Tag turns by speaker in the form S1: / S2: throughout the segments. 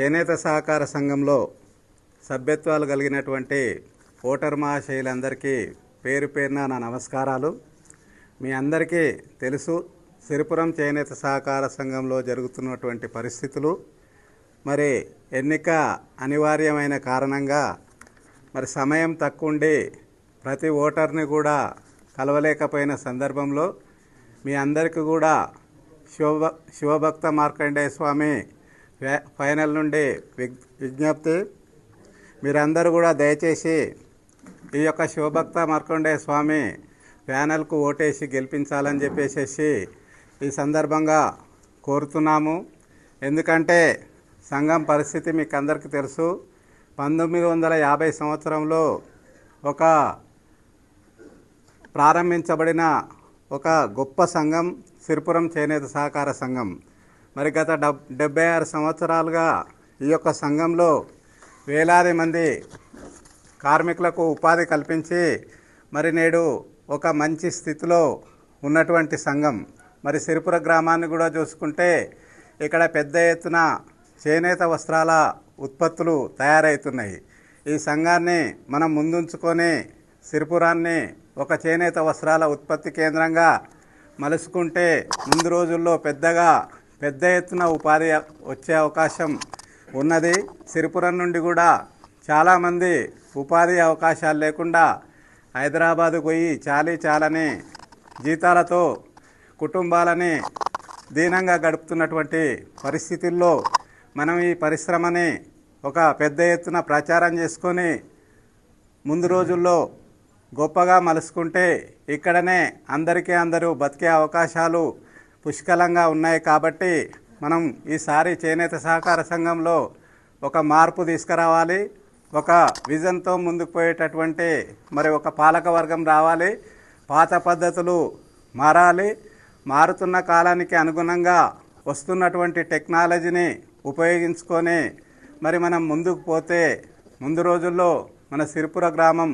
S1: చేనేత సహకార సంఘంలో సభ్యత్వాలు కలిగినటువంటి ఓటర్ మహాశయులందరికీ పేరు పేరున నా నమస్కారాలు. మీ అందరికీ తెలుసు, సిరిపురం చేనేత సహకార సంఘంలో జరుగుతున్నటువంటి పరిస్థితులు. మరి ఎన్నిక అనివార్యమైన కారణంగా మరి సమయం తక్కువ ఉండి ప్రతి ఓటర్ని కూడా కలవలేకపోయిన సందర్భంలో మీ అందరికీ కూడా శివభక్త మార్కండేయ స్వామి ఫైనల్ నుండి విజ్ఞప్తి, మీరందరూ కూడా దయచేసి ఈ యొక్క శివభక్త మార్కండేయ స్వామి ప్యానెల్కు ఓటేసి గెలిపించాలని చెప్పేసి ఈ సందర్భంగా కోరుతున్నాము. ఎందుకంటే సంఘం పరిస్థితి మీకు అందరికీ తెలుసు. 1950 సంవత్సరంలో ఒక ప్రారంభించబడిన ఒక గొప్ప సంఘం సిరిపురం చేనేత సహకార సంఘం. మరి గత 76 సంవత్సరాలుగా ఈ యొక్క సంఘంలో వేలాది మంది కార్మికులకు ఉపాధి కల్పించి మరి నేడు ఒక మంచి స్థితిలో ఉన్నటువంటి సంఘం. మరి సిరిపుర గ్రామాన్ని కూడా చూసుకుంటే ఇక్కడ పెద్ద ఎత్తున చేనేత వస్త్రాల ఉత్పత్తులు తయారవుతున్నాయి. ఈ సంఘాన్ని మనం ముందుంచుకొని సిరిపురాన్ని ఒక చేనేత వస్త్రాల ఉత్పత్తి కేంద్రంగా మలుచుకుంటే ముందు రోజుల్లో పెద్ద ఎత్తున ఉపాధి వచ్చే అవకాశం ఉన్నది. సిరిపురం నుండి కూడా చాలామంది ఉపాధి అవకాశాలు లేకుండా హైదరాబాద్ పోయి చాలని జీతాలతో కుటుంబాలని దీనంగా గడుపుతున్నటువంటి పరిస్థితుల్లో మనం ఈ పరిశ్రమని ఒక పెద్ద ఎత్తున ప్రచారం చేసుకొని ముందు రోజుల్లో గొప్పగా మలుచుకుంటే ఇక్కడనే అందరూ బతికే అవకాశాలు పుష్కలంగా ఉన్నాయి. కాబట్టి మనం ఈసారి చేనేత సహకార సంఘంలో ఒక మార్పు తీసుకురావాలి, ఒక విజన్తో ముందుకు పోయేటటువంటి మరి ఒక పాలక వర్గం రావాలి, పాత పద్ధతులు మారాలి, మారుతున్న కాలానికి అనుగుణంగా వస్తున్నటువంటి టెక్నాలజీని ఉపయోగించుకొని మరి మనం ముందుకు పోతే ముందు రోజుల్లో మన సిరిపుర గ్రామం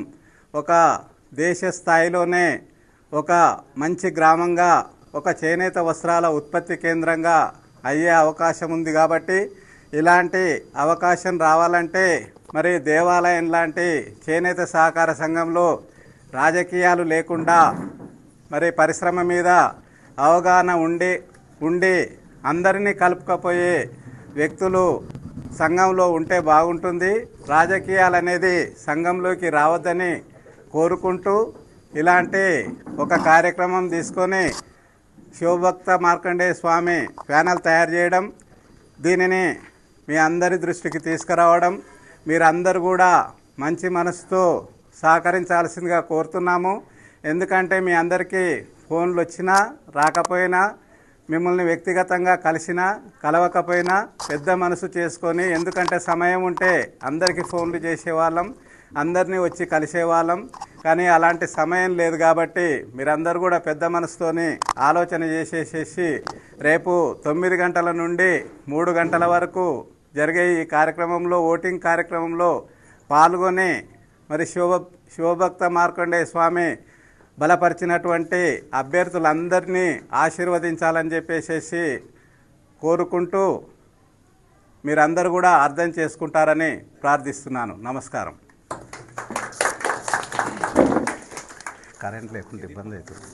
S1: ఒక దేశ స్థాయిలోనే ఒక మంచి గ్రామంగా ఒక చేనేత వస్త్రాల ఉత్పత్తి కేంద్రంగా అయ్యే అవకాశం ఉంది. కాబట్టి ఇలాంటి అవకాశం రావాలంటే మరి దేవాలయం లాంటి చేనేత సహకార సంఘంలో రాజకీయాలు లేకుండా మరి పరిశ్రమ మీద అవగాహన ఉండి అందరినీ కలుపుకపోయే వ్యక్తులు సంఘంలో ఉంటే బాగుంటుంది. రాజకీయాలు అనేది సంఘంలోకి రావద్దని కోరుకుంటూ ఇలాంటి ఒక కార్యక్రమం తీసుకొని శివభక్త మార్కండేయ స్వామి ప్యానెల్ తయారు చేయడం, దీనిని మీ అందరి దృష్టికి తీసుకురావడం, మీరందరూ కూడా మంచి మనసుతో సహకరించాల్సిందిగా కోరుతున్నాము. ఎందుకంటే మీ అందరికీ ఫోన్లు వచ్చినా రాకపోయినా, మిమ్మల్ని వ్యక్తిగతంగా కలిసినా కలవకపోయినా పెద్ద మనసు చేసుకొని, ఎందుకంటే సమయం ఉంటే అందరికీ ఫోన్లు చేసేవాళ్ళం, అందరినీ వచ్చి కలిసేవాళ్ళం. కానీ అలాంటి సమయం లేదు. కాబట్టి మీరందరూ కూడా పెద్ద మనసుతోని ఆలోచన చేసేసి రేపు 9 గంటల నుండి 3 గంటల వరకు జరిగే ఈ కార్యక్రమంలో ఓటింగ్ కార్యక్రమంలో పాల్గొని మరి శివభక్త మార్కండేయ స్వామి బలపరిచినటువంటి అభ్యర్థులందరినీ ఆశీర్వదించాలని చెప్పేసి కోరుకుంటూ మీరందరూ కూడా అర్థం చేసుకుంటారని ప్రార్థిస్తున్నాను. నమస్కారం. కరెంట్ లేకుంటే ఇబ్బంది అవుతుంది.